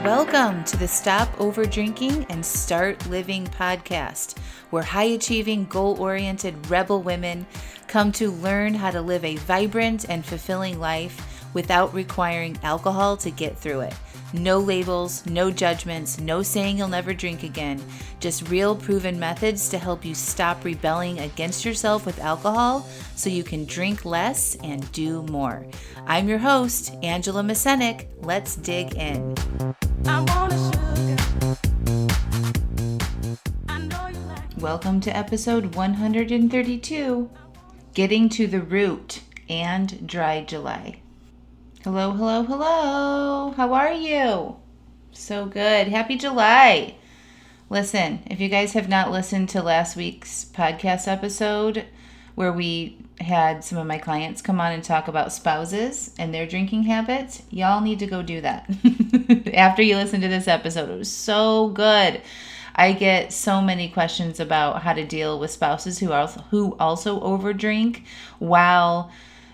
Welcome to the Stop Overdrinking and Start Living podcast, where high-achieving, goal-oriented rebel women come to learn how to live a vibrant and fulfilling life without requiring alcohol to get through it. No labels, no judgments, no saying you'll never drink again. Just real proven methods to help you stop rebelling against yourself with alcohol so you can drink less and do more. I'm your host, Angela Mascenik. Let's dig in. Welcome to episode 132, Getting to the Root and Dry July. Hello, hello, hello. How are you? So good. Happy July. Listen, if you guys have not listened to last week's podcast episode where we had some of my clients come on and talk about spouses and their drinking habits, y'all need to go do that. After you listen to this episode, it was so good. I get so many questions about how to deal with spouses who also overdrink while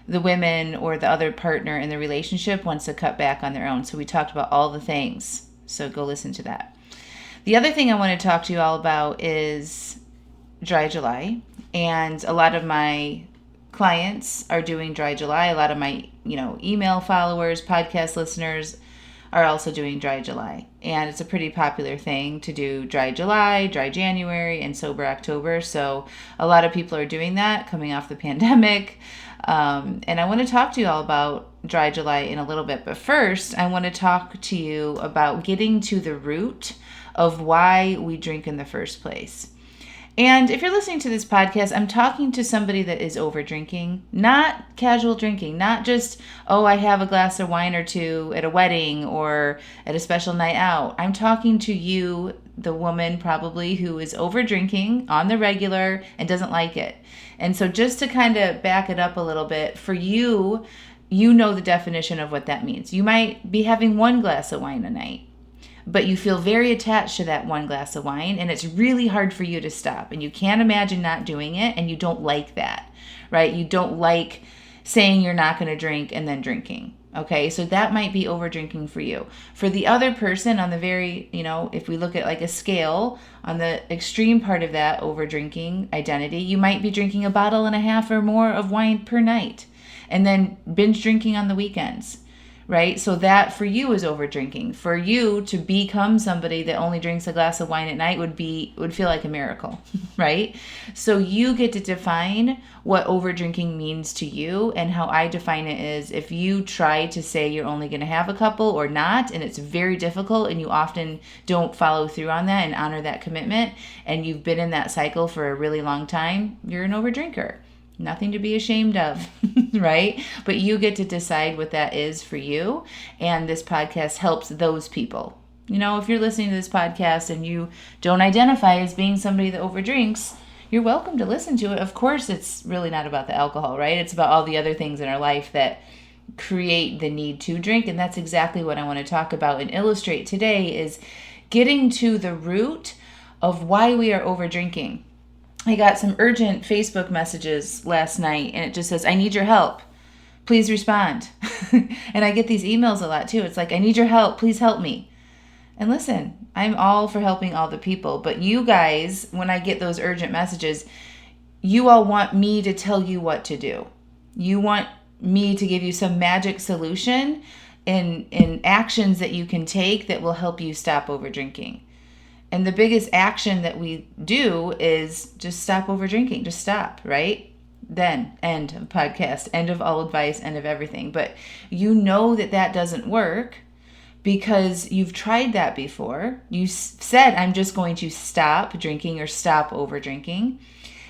the women or the other partner in the relationship wants to cut back on their own. So we talked about all the things. So go listen to that. The other thing I want to talk to you all about is Dry July. And a lot of my clients are doing Dry July. A lot of my, email followers, podcast listeners are also doing Dry July. And it's a pretty popular thing to do Dry July, Dry January, and Sober October. So a lot of people are doing that coming off the pandemic. And I want to talk to you all about Dry July in a little bit. But first, I want to talk to you about getting to the root of why we drink in the first place. And if you're listening to this podcast, I'm talking to somebody that is over drinking, not casual drinking, not just, I have a glass of wine or two at a wedding or at a special night out. I'm talking to you, the woman probably who is over drinking on the regular and doesn't like it. And so just to kind of back it up a little bit, for you, you know the definition of what that means. You might be having one glass of wine a night, but you feel very attached to that one glass of wine, and it's really hard for you to stop. And you can't imagine not doing it, and you don't like that, right? You don't like saying you're not going to drink and then drinking. Okay, so that might be over drinking for you. For the other person on the very, if we look at like a scale, on the extreme part of that over drinking identity, you might be drinking a bottle and a half or more of wine per night and then binge drinking on the weekends, right? So that for you is over drinking. For you to become somebody that only drinks a glass of wine at night would feel like a miracle, right? So you get to define what over drinking means to you, and how I define it is if you try to say you're only going to have a couple or not, and it's very difficult and you often don't follow through on that and honor that commitment, and you've been in that cycle for a really long time, you're an over drinker. Nothing to be ashamed of, right? But you get to decide what that is for you. And this podcast helps those people. If you're listening to this podcast and you don't identify as being somebody that overdrinks, you're welcome to listen to it. Of course, it's really not about the alcohol, right? It's about all the other things in our life that create the need to drink. And that's exactly what I want to talk about and illustrate today is getting to the root of why we are overdrinking. I got some urgent Facebook messages last night, and it just says, I need your help. Please respond. And I get these emails a lot too. It's like, I need your help. Please help me. And listen, I'm all for helping all the people. But you guys, when I get those urgent messages, you all want me to tell you what to do. You want me to give you some magic solution in actions that you can take that will help you stop over drinking. And the biggest action that we do is just stop over drinking. Just stop, right? Then end of podcast, end of all advice, end of everything. But you know that doesn't work because you've tried that before. You said, I'm just going to stop drinking or stop over drinking.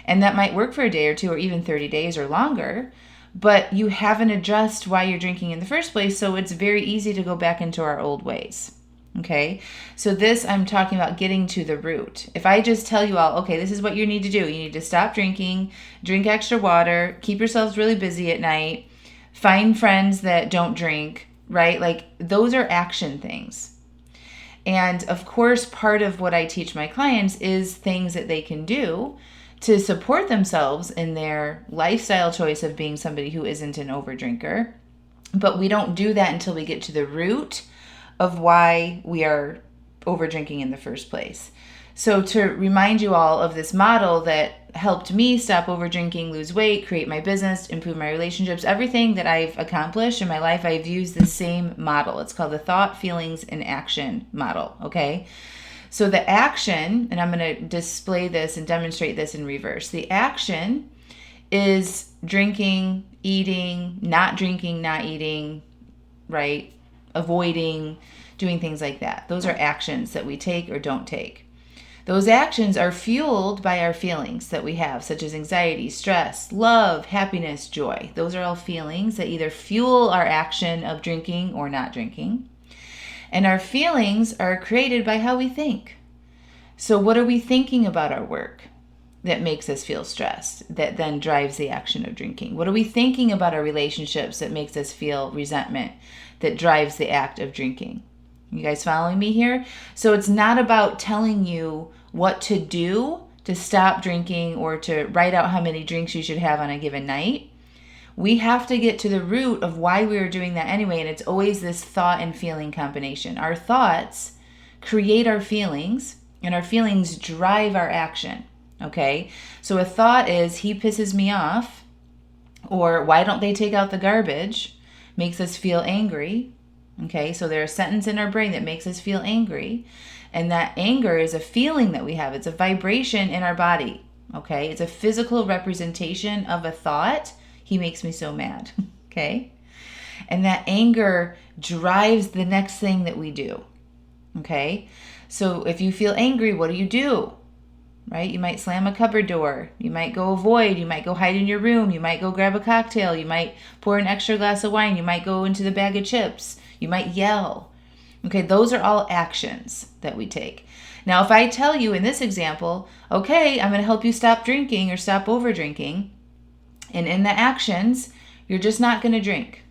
And that might work for a day or two or even 30 days or longer. But you haven't addressed why you're drinking in the first place. So it's very easy to go back into our old ways. Okay, so I'm talking about getting to the root. If I just tell you all, okay, this is what you need to do. You need to stop drinking, drink extra water, keep yourselves really busy at night, find friends that don't drink, right? Like those are action things. And of course, part of what I teach my clients is things that they can do to support themselves in their lifestyle choice of being somebody who isn't an overdrinker. But we don't do that until we get to the root of why we are over drinking in the first place. So to remind you all of this model that helped me stop over drinking, lose weight, create my business, improve my relationships, everything that I've accomplished in my life, I've used the same model. It's called the thought, feelings, and action model, okay? So the action, and I'm going to display this and demonstrate this in reverse. The action is drinking, eating, not drinking, not eating, right? Avoiding, doing things like that. Those are actions that we take or don't take. Those actions are fueled by our feelings that we have, such as anxiety, stress, love, happiness, joy. Those are all feelings that either fuel our action of drinking or not drinking. And our feelings are created by how we think. So what are we thinking about our work that makes us feel stressed, that then drives the action of drinking? What are we thinking about our relationships that makes us feel resentment, that drives the act of drinking? You guys following me here? So it's not about telling you what to do to stop drinking or to write out how many drinks you should have on a given night. We have to get to the root of why we are doing that anyway, and it's always this thought and feeling combination. Our thoughts create our feelings, and our feelings drive our action, okay? So a thought is, he pisses me off, or why don't they take out the garbage, makes us feel angry. Okay, so there's a sentence in our brain that makes us feel angry. And that anger is a feeling that we have. It's a vibration in our body. Okay, it's a physical representation of a thought. He makes me so mad. Okay, and that anger drives the next thing that we do. Okay, so if you feel angry, what do? Right? You might slam a cupboard door. You might go avoid. You might go hide in your room. You might go grab a cocktail. You might pour an extra glass of wine. You might go into the bag of chips. You might yell. Okay, those are all actions that we take. Now, if I tell you in this example, okay, I'm going to help you stop drinking or stop over drinking, and in the actions, you're just not going to drink.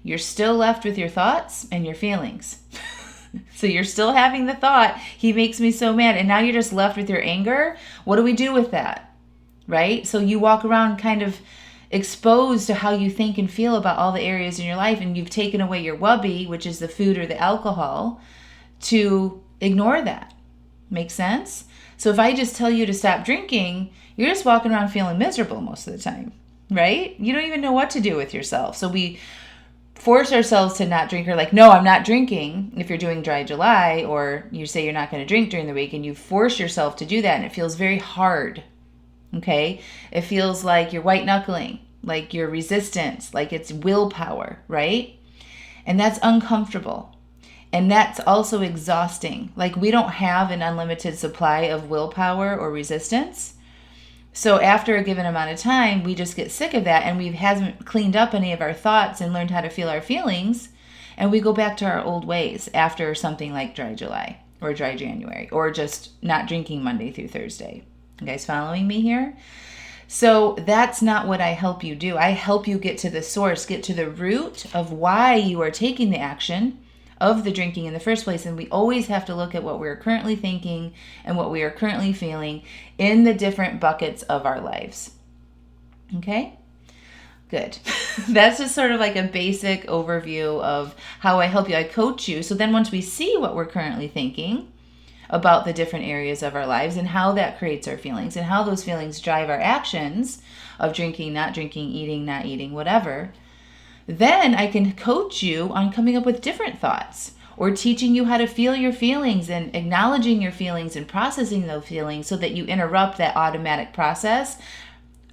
You're still left with your thoughts and your feelings. So you're still having the thought, he makes me so mad, and now you're just left with your anger. What do we do with that? Right? So you walk around kind of exposed to how you think and feel about all the areas in your life, and you've taken away your wubby, which is the food or the alcohol, to ignore that. Make sense? So if I just tell you to stop drinking, you're just walking around feeling miserable most of the time, right? You don't even know what to do with yourself. So we force ourselves to not drink, or like, no, I'm not drinking. If you're doing dry July, or you say you're not going to drink during the week, and you force yourself to do that, and it feels very hard. Okay? It feels like you're white knuckling, like you're resistance, like it's willpower, right? And that's uncomfortable. And that's also exhausting. Like, we don't have an unlimited supply of willpower or resistance. So after a given amount of time, we just get sick of that, and we haven't cleaned up any of our thoughts and learned how to feel our feelings, and we go back to our old ways after something like dry July or dry January, or just not drinking Monday through Thursday. You guys following me here? So that's not what I help you do. I help you get to the source, get to the root of why you are taking the action of the drinking in the first place. And we always have to look at what we're currently thinking and what we are currently feeling in the different buckets of our lives. Okay? Good. That's just sort of like a basic overview of how I help you. I coach you. So then once we see what we're currently thinking about the different areas of our lives and how that creates our feelings and how those feelings drive our actions of drinking, not drinking, eating, not eating, whatever, then I can coach you on coming up with different thoughts, or teaching you how to feel your feelings and acknowledging your feelings and processing those feelings so that you interrupt that automatic process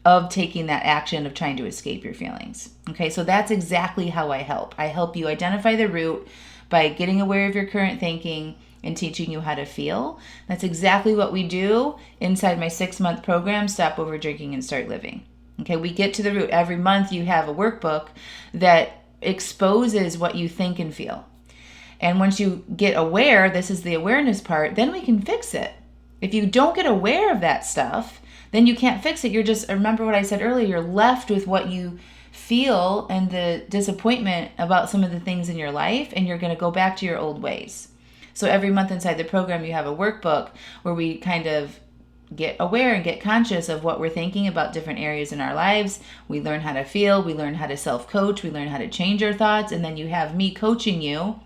of taking that action of trying to escape your feelings. Okay, so that's exactly how I help. I help you identify the root by getting aware of your current thinking and teaching you how to feel. That's exactly what we do inside my 6-month program, Stop Over Drinking and Start Living. Okay, we get to the root. Every month you have a workbook that exposes what you think and feel. And once you get aware, this is the awareness part, then we can fix it. If you don't get aware of that stuff, then you can't fix it. You're just, remember what I said earlier, you're left with what you feel and the disappointment about some of the things in your life, and you're going to go back to your old ways. So every month inside the program, you have a workbook where we kind of get aware and get conscious of what we're thinking about different areas in our lives. We learn how to feel, we learn how to self-coach, we learn how to change our thoughts, and then you have me coaching you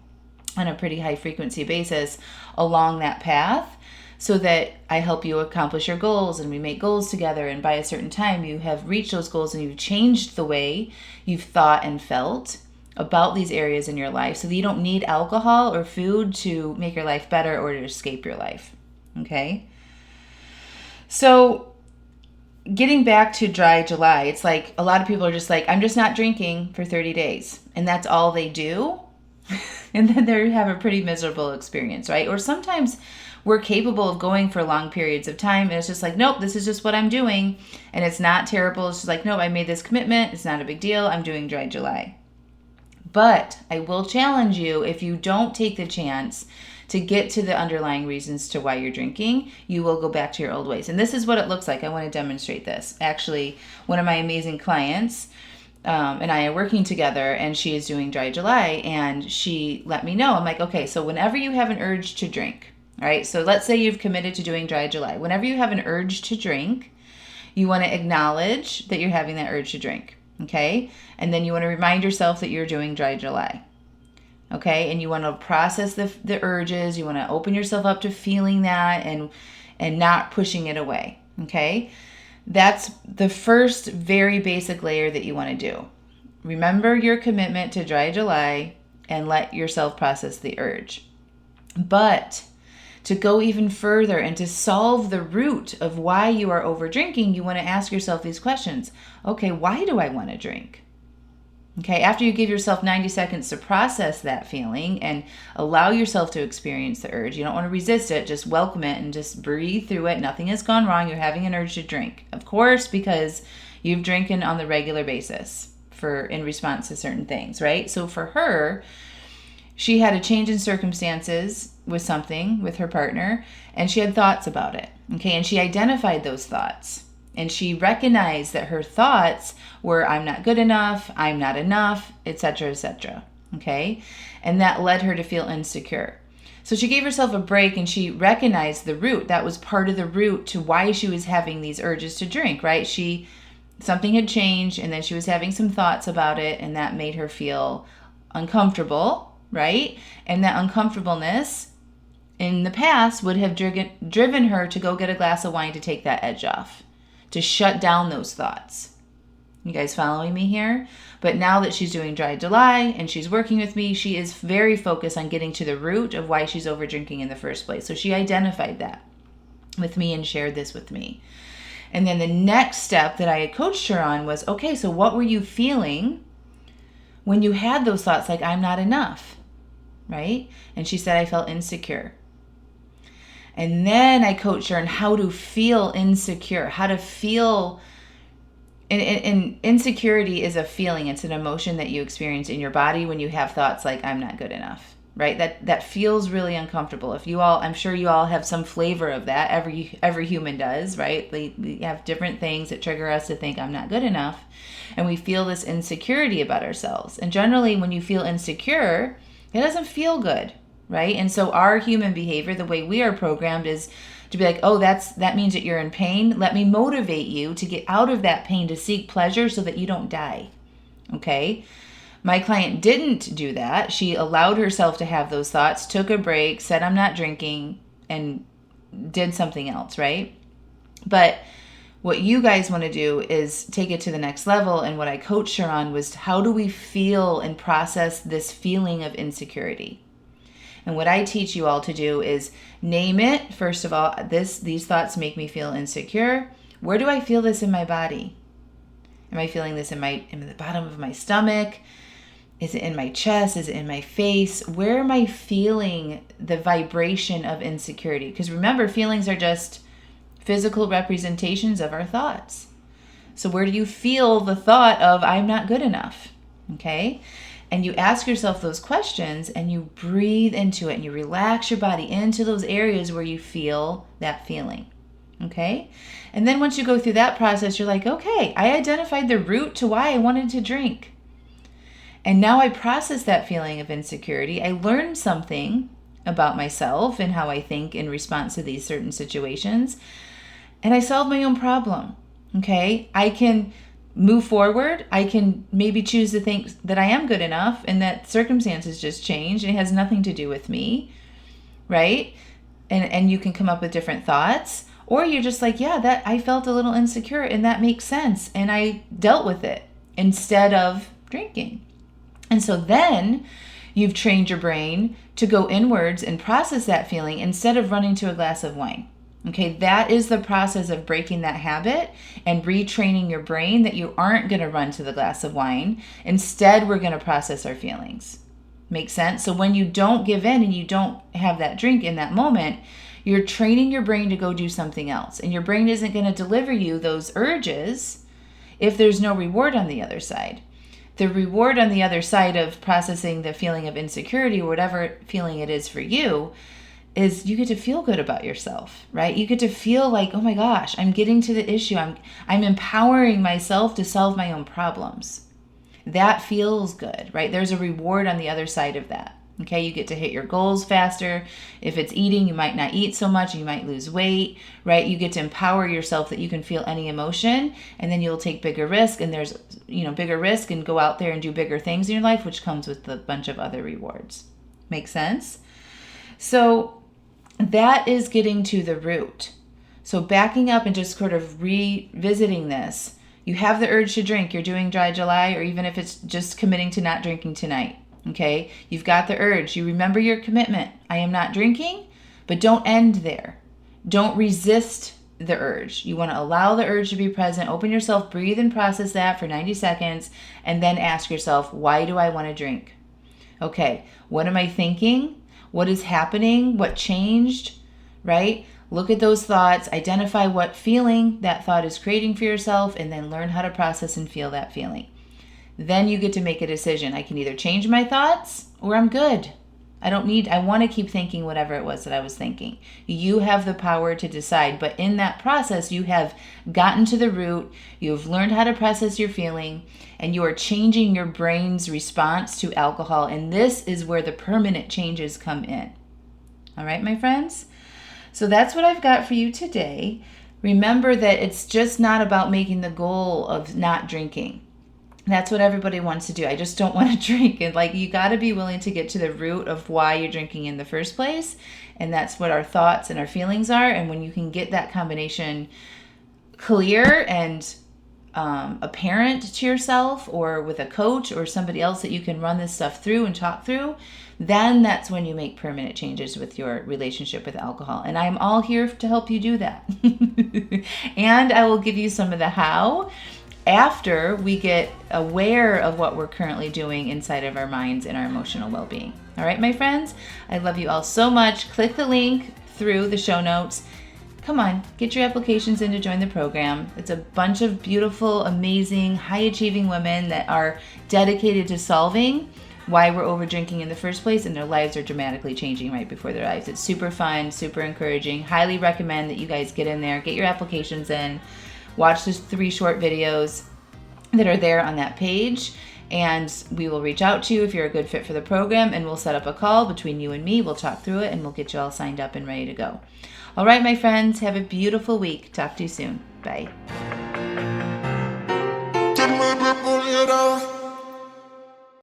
on a pretty high frequency basis along that path so that I help you accomplish your goals, and we make goals together, and by a certain time you have reached those goals and you've changed the way you've thought and felt about these areas in your life so that you don't need alcohol or food to make your life better or to escape your life. Okay? So getting back to dry July, it's like a lot of people are just like, I'm just not drinking for 30 days. And that's all they do. And then they have a pretty miserable experience, right? Or sometimes we're capable of going for long periods of time and it's just like, nope, this is just what I'm doing. And it's not terrible. It's just like, no, I made this commitment. It's not a big deal. I'm doing dry July. But I will challenge you, if you don't take the chance to get to the underlying reasons to why you're drinking, you will go back to your old ways. And this is what it looks like. I want to demonstrate this. Actually, one of my amazing clients and I are working together, and she is doing dry July, and she let me know. I'm like, okay, so whenever you have an urge to drink, all right, so let's say you've committed to doing dry July. Whenever you have an urge to drink, you want to acknowledge that you're having that urge to drink, okay? And then you want to remind yourself that you're doing dry July. Okay, and you want to process the urges. You want to open yourself up to feeling that and not pushing it away. Okay, that's the first very basic layer that you want to do. Remember your commitment to dry July and let yourself process the urge. But to go even further and to solve the root of why you are over drinking, you want to ask yourself these questions. Okay, why do I want to drink? Okay, after you give yourself 90 seconds to process that feeling and allow yourself to experience the urge, you don't want to resist it, just welcome it and just breathe through it. Nothing has gone wrong. You're having an urge to drink. Of course, because you've drinking on the regular basis in response to certain things, right? So for her, she had a change in circumstances with something with her partner, and she had thoughts about it. Okay, and she identified those thoughts. And she recognized that her thoughts were, I'm not good enough, I'm not enough, etc., etc. Okay? And that led her to feel insecure. So she gave herself a break and she recognized the root. That was part of the root to why she was having these urges to drink, right? Something had changed, and then she was having some thoughts about it, and that made her feel uncomfortable, right? And that uncomfortableness in the past would have driven her to go get a glass of wine to take that edge off, to shut down those thoughts. You guys following me here? But now that she's doing dry July and she's working with me, she is very focused on getting to the root of why she's over drinking in the first place. So she identified that with me and shared this with me. And then the next step that I had coached her on was, okay, so what were you feeling when you had those thoughts like, I'm not enough, right? And she said, I felt insecure. And then I coached her on how to feel insecure, how to feel, and insecurity is a feeling. It's an emotion that you experience in your body when you have thoughts like, I'm not good enough, right? That feels really uncomfortable. I'm sure you all have some flavor of that. Every human does, right? We have different things that trigger us to think I'm not good enough. And we feel this insecurity about ourselves. And generally when you feel insecure, it doesn't feel good. Right? And so our human behavior, the way we are programmed, is to be like, oh, that means that you're in pain. Let me motivate you to get out of that pain, to seek pleasure so that you don't die. Okay? My client didn't do that. She allowed herself to have those thoughts, took a break, said, I'm not drinking, and did something else, right? But what you guys want to do is take it to the next level. And what I coached her on was, how do we feel and process this feeling of insecurity? And what I teach you all to do is name it. First of all, these thoughts make me feel insecure. Where do I feel this in my body? Am I feeling this in the bottom of my stomach? Is it in my chest? Is it in my face? Where am I feeling the vibration of insecurity? Because remember, feelings are just physical representations of our thoughts. So where do you feel the thought of, I'm not good enough? Okay? And you ask yourself those questions and you breathe into it and you relax your body into those areas where you feel that feeling. Okay? And then once you go through that process, you're like, okay, I identified the root to why I wanted to drink. And now I process that feeling of insecurity. I learned something about myself and how I think in response to these certain situations. and I solved my own problem. Okay, I can move forward. I can maybe choose to think that I am good enough and that circumstances just changed and it has nothing to do with me, right? And you can come up with different thoughts. Or you're just like, yeah, that I felt a little insecure and that makes sense. And I dealt with it instead of drinking. And so then you've trained your brain to go inwards and process that feeling instead of running to a glass of wine. Okay, that is the process of breaking that habit and retraining your brain that you aren't going to run to the glass of wine. Instead, we're going to process our feelings. Make sense? So when you don't give in and you don't have that drink in that moment, you're training your brain to go do something else. And your brain isn't going to deliver you those urges if there's no reward on the other side. The reward on the other side of processing the feeling of insecurity or whatever feeling it is for you is you get to feel good about yourself, right? You get to feel like, oh my gosh, I'm getting to the issue. I'm empowering myself to solve my own problems. That feels good, right? There's a reward on the other side of that. Okay, you get to hit your goals faster. If it's eating, you might not eat so much. You might lose weight, right? You get to empower yourself that you can feel any emotion, and then you'll take bigger risk. And there's, bigger risk and go out there and do bigger things in your life, which comes with a bunch of other rewards. Make sense? So that is getting to the root. So backing up and just sort of revisiting this, you have the urge to drink. You're doing dry July, or even if it's just committing to not drinking tonight. Okay, you've got the urge. You remember your commitment. I am not drinking, but don't end there. Don't resist the urge. You want to allow the urge to be present. Open yourself, breathe and process that for 90 seconds, and then ask yourself, why do I want to drink? Okay, what am I thinking? What is happening? What changed? Right? Look at those thoughts, identify what feeling that thought is creating for yourself, and then learn how to process and feel that feeling. Then you get to make a decision. I can either change my thoughts or I'm good. I want to keep thinking whatever it was that I was thinking. You have the power to decide, but in that process, you have gotten to the root, you've learned how to process your feeling, and you are changing your brain's response to alcohol, and this is where the permanent changes come in. All right, my friends? So that's what I've got for you today. Remember that it's just not about making the goal of not drinking. That's what everybody wants to do. I just don't want to drink. And you got to be willing to get to the root of why you're drinking in the first place. And that's what our thoughts and our feelings are. And when you can get that combination clear and apparent to yourself, or with a coach or somebody else that you can run this stuff through and talk through, then that's when you make permanent changes with your relationship with alcohol. And I'm all here to help you do that. And I will give you some of the how after we get aware of what we're currently doing inside of our minds and our emotional well-being. All right, my friends, I love you all so much. Click the link through the show notes. Come on, get your applications in to join the program. It's a bunch of beautiful, amazing, high-achieving women that are dedicated to solving why we're over drinking in the first place, and their lives are dramatically changing right before their eyes. It's super fun, super encouraging. Highly recommend that you guys get in there, get your applications in. Watch those 3 short videos that are there on that page, and we will reach out to you if you're a good fit for the program, and we'll set up a call between you and me. We'll talk through it, and we'll get you all signed up and ready to go. All right, my friends, have a beautiful week. Talk to you soon. Bye.